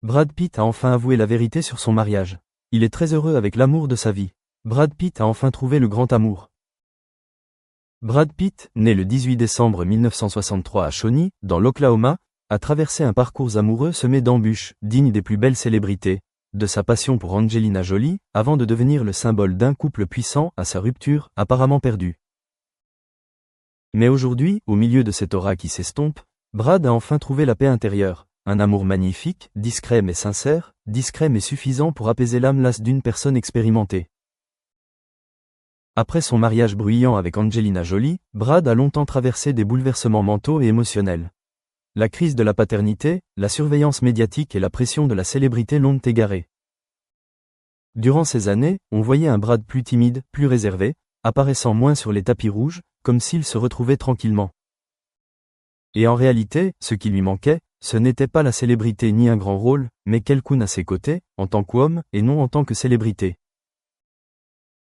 Brad Pitt a enfin avoué la vérité sur son mariage. Il est très heureux avec l'amour de sa vie. Brad Pitt a enfin trouvé le grand amour. Brad Pitt, né le 18 décembre 1963 à Shawnee, dans l'Oklahoma, a traversé un parcours amoureux semé d'embûches, digne des plus belles célébrités, de sa passion pour Angelina Jolie, avant de devenir le symbole d'un couple puissant à sa rupture, apparemment perdue. Mais aujourd'hui, au milieu de cette aura qui s'estompe, Brad a enfin trouvé la paix intérieure. Un amour magnifique, discret mais sincère, discret mais suffisant pour apaiser l'âme lasse d'une personne expérimentée. Après son mariage bruyant avec Angelina Jolie, Brad a longtemps traversé des bouleversements mentaux et émotionnels. La crise de la paternité, la surveillance médiatique et la pression de la célébrité l'ont égaré. Durant ces années, on voyait un Brad plus timide, plus réservé, apparaissant moins sur les tapis rouges, comme s'il se retrouvait tranquillement. Et en réalité, ce qui lui manquait, ce n'était pas la célébrité ni un grand rôle, mais quelqu'un à ses côtés, en tant qu'homme et non en tant que célébrité.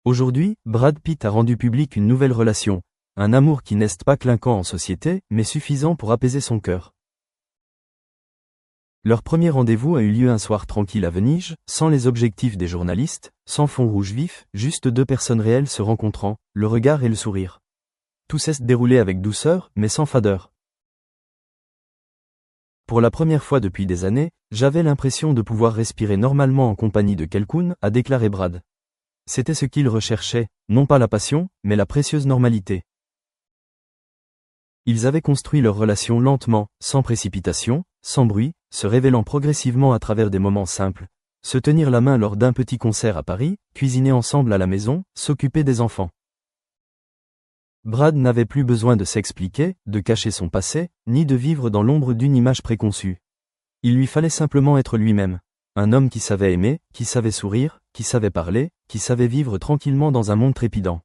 Aujourd'hui, Brad Pitt a rendu public une nouvelle relation, un amour qui n'est pas clinquant en société, mais suffisant pour apaiser son cœur. Leur premier rendez-vous a eu lieu un soir tranquille à Venise, sans les objectifs des journalistes, sans fond rouge vif, juste deux personnes réelles se rencontrant, le regard et le sourire. Tout s'est déroulé avec douceur, mais sans fadeur. Pour la première fois depuis des années, j'avais l'impression de pouvoir respirer normalement en compagnie de quelqu'un, a déclaré Brad. C'était ce qu'il recherchait, non pas la passion, mais la précieuse normalité. Ils avaient construit leur relation lentement, sans précipitation, sans bruit, se révélant progressivement à travers des moments simples. Se tenir la main lors d'un petit concert à Paris, cuisiner ensemble à la maison, s'occuper des enfants. Brad n'avait plus besoin de s'expliquer, de cacher son passé, ni de vivre dans l'ombre d'une image préconçue. Il lui fallait simplement être lui-même. Un homme qui savait aimer, qui savait sourire, qui savait parler, qui savait vivre tranquillement dans un monde trépidant.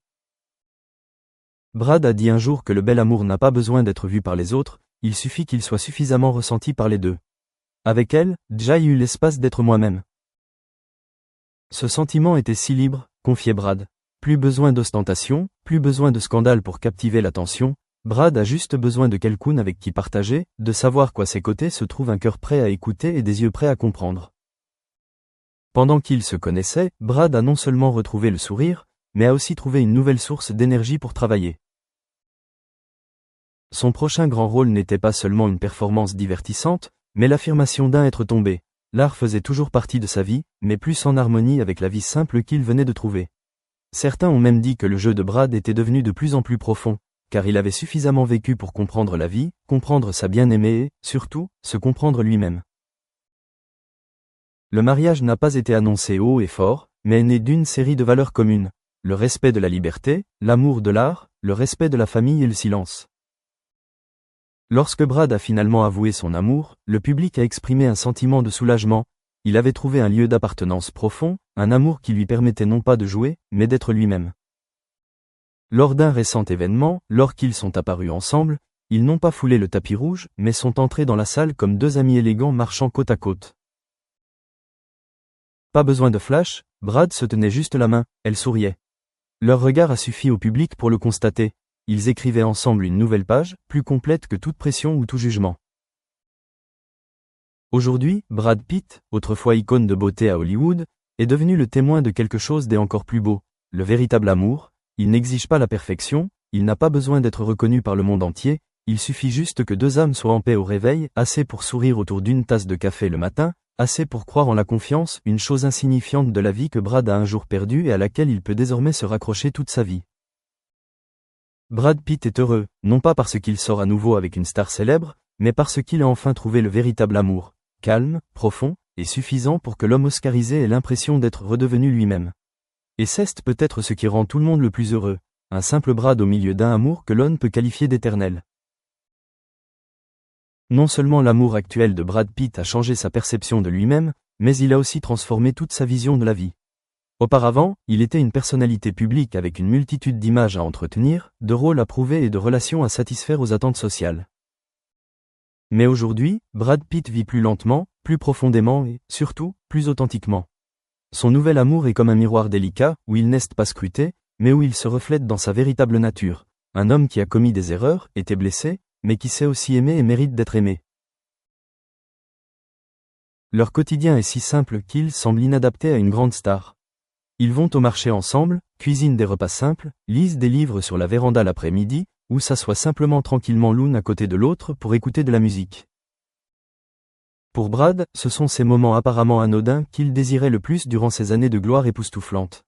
Brad a dit un jour que le bel amour n'a pas besoin d'être vu par les autres, il suffit qu'il soit suffisamment ressenti par les deux. Avec elle, j'ai eu l'espace d'être moi-même. Ce sentiment était si libre, confiait Brad. Plus besoin d'ostentation, plus besoin de scandale pour captiver l'attention, Brad a juste besoin de quelqu'un avec qui partager, de savoir qu'à ses côtés se trouve un cœur prêt à écouter et des yeux prêts à comprendre. Pendant qu'ils se connaissaient, Brad a non seulement retrouvé le sourire, mais a aussi trouvé une nouvelle source d'énergie pour travailler. Son prochain grand rôle n'était pas seulement une performance divertissante, mais l'affirmation d'un être tombé. L'art faisait toujours partie de sa vie, mais plus en harmonie avec la vie simple qu'il venait de trouver. Certains ont même dit que le jeu de Brad était devenu de plus en plus profond, car il avait suffisamment vécu pour comprendre la vie, comprendre sa bien-aimée et, surtout, se comprendre lui-même. Le mariage n'a pas été annoncé haut et fort, mais est né d'une série de valeurs communes. Le respect de la liberté, l'amour de l'art, le respect de la famille et le silence. Lorsque Brad a finalement avoué son amour, le public a exprimé un sentiment de soulagement. Il avait trouvé un lieu d'appartenance profond, un amour qui lui permettait non pas de jouer, mais d'être lui-même. Lors d'un récent événement, lors qu'ils sont apparus ensemble, ils n'ont pas foulé le tapis rouge, mais sont entrés dans la salle comme deux amis élégants marchant côte à côte. Pas besoin de flash, Brad se tenait juste la main, elle souriait. Leur regard a suffi au public pour le constater. Ils écrivaient ensemble une nouvelle page, plus complète que toute pression ou tout jugement. Aujourd'hui, Brad Pitt, autrefois icône de beauté à Hollywood, est devenu le témoin de quelque chose d'encore plus beau, le véritable amour. Il n'exige pas la perfection, il n'a pas besoin d'être reconnu par le monde entier, il suffit juste que deux âmes soient en paix au réveil, assez pour sourire autour d'une tasse de café le matin, assez pour croire en la confiance, une chose insignifiante de la vie que Brad a un jour perdue et à laquelle il peut désormais se raccrocher toute sa vie. Brad Pitt est heureux, non pas parce qu'il sort à nouveau avec une star célèbre, mais parce qu'il a enfin trouvé le véritable amour, calme, profond, et suffisant pour que l'homme oscarisé ait l'impression d'être redevenu lui-même. Et c'est peut-être ce qui rend tout le monde le plus heureux, un simple Brad au milieu d'un amour que l'on peut qualifier d'éternel. Non seulement l'amour actuel de Brad Pitt a changé sa perception de lui-même, mais il a aussi transformé toute sa vision de la vie. Auparavant, il était une personnalité publique avec une multitude d'images à entretenir, de rôles à prouver et de relations à satisfaire aux attentes sociales. Mais aujourd'hui, Brad Pitt vit plus lentement, plus profondément et, surtout, plus authentiquement. Son nouvel amour est comme un miroir délicat, où il n'est pas scruté, mais où il se reflète dans sa véritable nature. Un homme qui a commis des erreurs, été blessé, mais qui sait aussi aimer et mérite d'être aimé. Leur quotidien est si simple qu'il semble inadapté à une grande star. Ils vont au marché ensemble, cuisinent des repas simples, lisent des livres sur la véranda l'après-midi, ou s'assoient simplement tranquillement l'une à côté de l'autre pour écouter de la musique. Pour Brad, ce sont ces moments apparemment anodins qu'il désirait le plus durant ces années de gloire époustouflante.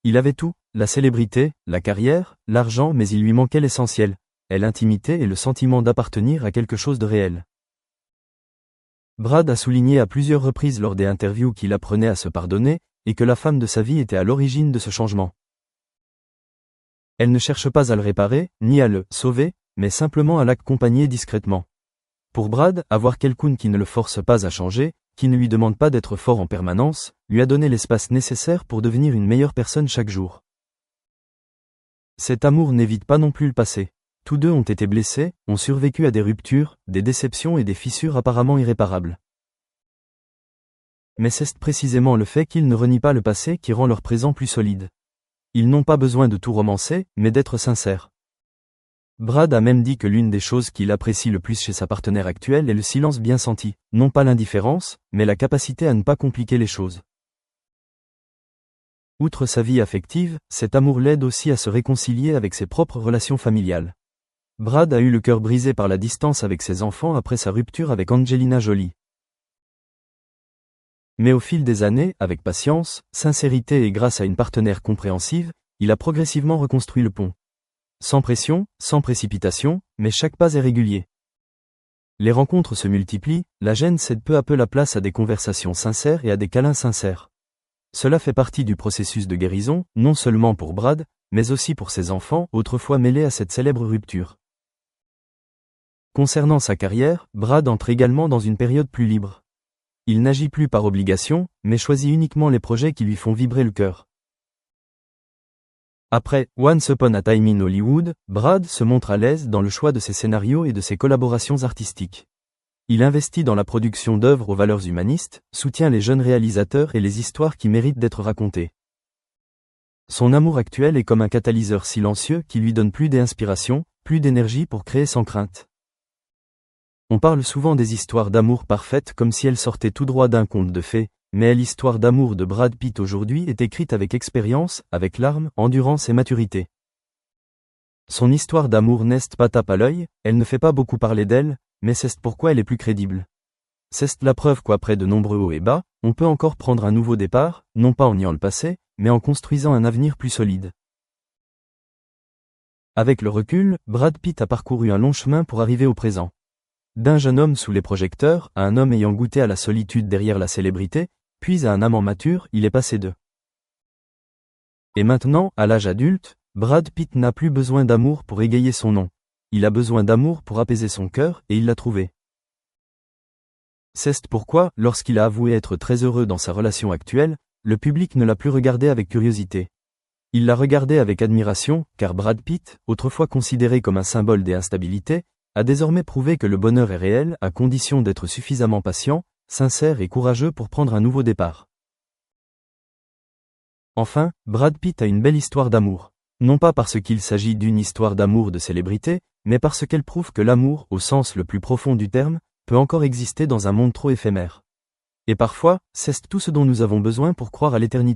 Il avait tout, la célébrité, la carrière, l'argent, mais il lui manquait l'essentiel, l'intimité et le sentiment d'appartenir à quelque chose de réel. Brad a souligné à plusieurs reprises lors des interviews qu'il apprenait à se pardonner, et que la femme de sa vie était à l'origine de ce changement. Elle ne cherche pas à le réparer, ni à le sauver, mais simplement à l'accompagner discrètement. Pour Brad, avoir quelqu'un qui ne le force pas à changer, qui ne lui demande pas d'être fort en permanence, lui a donné l'espace nécessaire pour devenir une meilleure personne chaque jour. Cet amour n'évite pas non plus le passé. Tous deux ont été blessés, ont survécu à des ruptures, des déceptions et des fissures apparemment irréparables. Mais c'est précisément le fait qu'ils ne renient pas le passé qui rend leur présent plus solide. Ils n'ont pas besoin de tout romancer, mais d'être sincères. Brad a même dit que l'une des choses qu'il apprécie le plus chez sa partenaire actuelle est le silence bien senti, non pas l'indifférence, mais la capacité à ne pas compliquer les choses. Outre sa vie affective, cet amour l'aide aussi à se réconcilier avec ses propres relations familiales. Brad a eu le cœur brisé par la distance avec ses enfants après sa rupture avec Angelina Jolie. Mais au fil des années, avec patience, sincérité et grâce à une partenaire compréhensive, il a progressivement reconstruit le pont. Sans pression, sans précipitation, mais chaque pas est régulier. Les rencontres se multiplient, la gêne cède peu à peu la place à des conversations sincères et à des câlins sincères. Cela fait partie du processus de guérison, non seulement pour Brad, mais aussi pour ses enfants, autrefois mêlés à cette célèbre rupture. Concernant sa carrière, Brad entre également dans une période plus libre. Il n'agit plus par obligation, mais choisit uniquement les projets qui lui font vibrer le cœur. Après Once Upon a Time in Hollywood, Brad se montre à l'aise dans le choix de ses scénarios et de ses collaborations artistiques. Il investit dans la production d'œuvres aux valeurs humanistes, soutient les jeunes réalisateurs et les histoires qui méritent d'être racontées. Son amour actuel est comme un catalyseur silencieux qui lui donne plus d'inspiration, plus d'énergie pour créer sans crainte. On parle souvent des histoires d'amour parfaites comme si elles sortaient tout droit d'un conte de fées, mais l'histoire d'amour de Brad Pitt aujourd'hui est écrite avec expérience, avec larmes, endurance et maturité. Son histoire d'amour n'est pas tape à l'œil, elle ne fait pas beaucoup parler d'elle, mais c'est pourquoi elle est plus crédible. C'est la preuve qu'après de nombreux hauts et bas, on peut encore prendre un nouveau départ, non pas en niant le passé, mais en construisant un avenir plus solide. Avec le recul, Brad Pitt a parcouru un long chemin pour arriver au présent. D'un jeune homme sous les projecteurs, à un homme ayant goûté à la solitude derrière la célébrité, puis à un amant mature, il est passé d'eux. Et maintenant, à l'âge adulte, Brad Pitt n'a plus besoin d'amour pour égayer son nom. Il a besoin d'amour pour apaiser son cœur, et il l'a trouvé. C'est pourquoi, lorsqu'il a avoué être très heureux dans sa relation actuelle, le public ne l'a plus regardé avec curiosité. Il l'a regardé avec admiration, car Brad Pitt, autrefois considéré comme un symbole des instabilités, a désormais prouvé que le bonheur est réel à condition d'être suffisamment patient, sincère et courageux pour prendre un nouveau départ. Enfin, Brad Pitt a une belle histoire d'amour. Non pas parce qu'il s'agit d'une histoire d'amour de célébrité, mais parce qu'elle prouve que l'amour, au sens le plus profond du terme, peut encore exister dans un monde trop éphémère. Et parfois, c'est tout ce dont nous avons besoin pour croire à l'éternité.